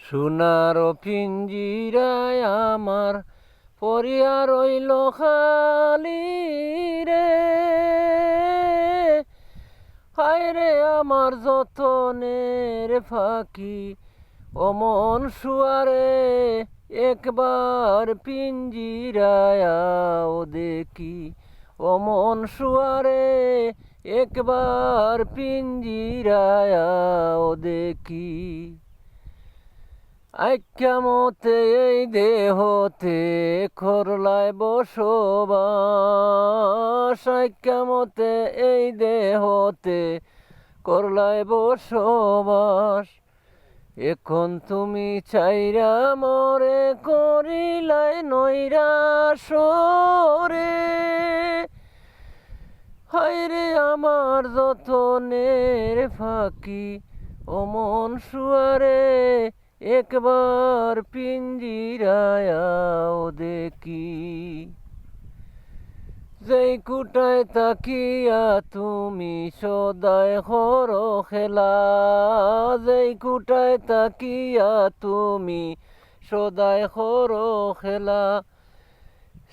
সোনার পিঞ্জিরায় আমার পরিয়া রইল খালি রে, হায় রে আমার যতনের ফাঁকি অমন শুয়ারে, একবার পিঞ্জিরায় আও দেখি অমন শুয়ারে, একবার পিঞ্জিরায় আও দেখি। আইক্যামতে এই দেহতে করলায় বসবাস, আইক্যামতে এই দেহতে করলায় বসবাস। এখন তুমি চাইরা মরে করিলাই নৈরাশ রে, হায় রে আমার যতনের ফাঁকি অমন শুয়ারে, একবার পিঞ্জিরায় আও দেখি। যেই কুটায় তাকিয়া তুমি সদায় হর খেলা, যেই কুটায় তাকিয়া তুমি সদায় হর খেলা,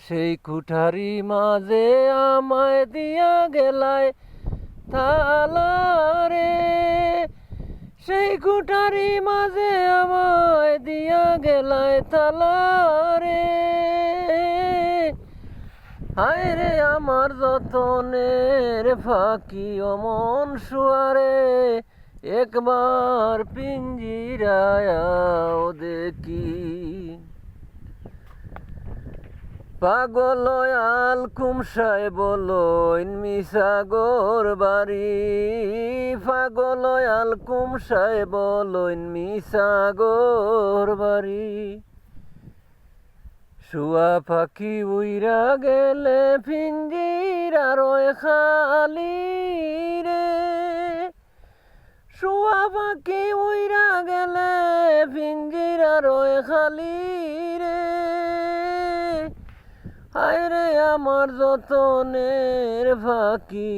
সেই কুঠারি মাঝে আমায় দিয়া গেলায় তালারে, সেই কুঠারি মাঝে আমায় দিয়া গেলায় তালারে, হায় রে আমার যতনের ফাঁকি অমন শুয়ারে, একবার পিঞ্জিরায় আও দেখি। পাগল আল কুমসায় বলইন মিসাগর বাড়ি, পাগল আল কুমসায় বলইন মিসাগর বাড়ি। শুয়া পাখি উইরা গেলে পিঞ্জিরা রয় খালি রে, শুয়া পাখি উইরা গেলে পিঞ্জিরা রয় খালি রে, হায় রে আমার যতনের ফাঁকি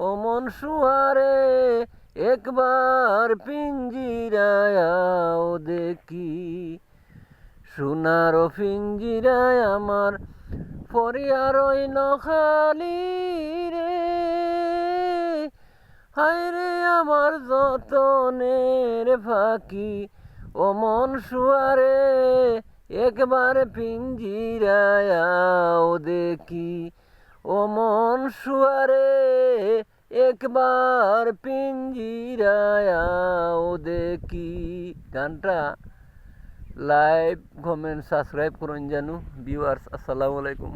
অমন শুয়ারে, একবার পিঞ্জিরায় আও দেখি। সোনার পিঞ্জিরায় আমার পরিয়া রইল খালি রে, হায় রে আমার যতনের ফাঁকি অমন শুয়ারে, একবার পিঞ্জিরায় আও দেখি অমন শুয়ারে, একবার পিঞ্জিরায় আও দেখি। গানটা লাইক কমেন্ট সাবস্ক্রাইব করুন জানু ভিউয়ার্স। আসসালামু আলাইকুম।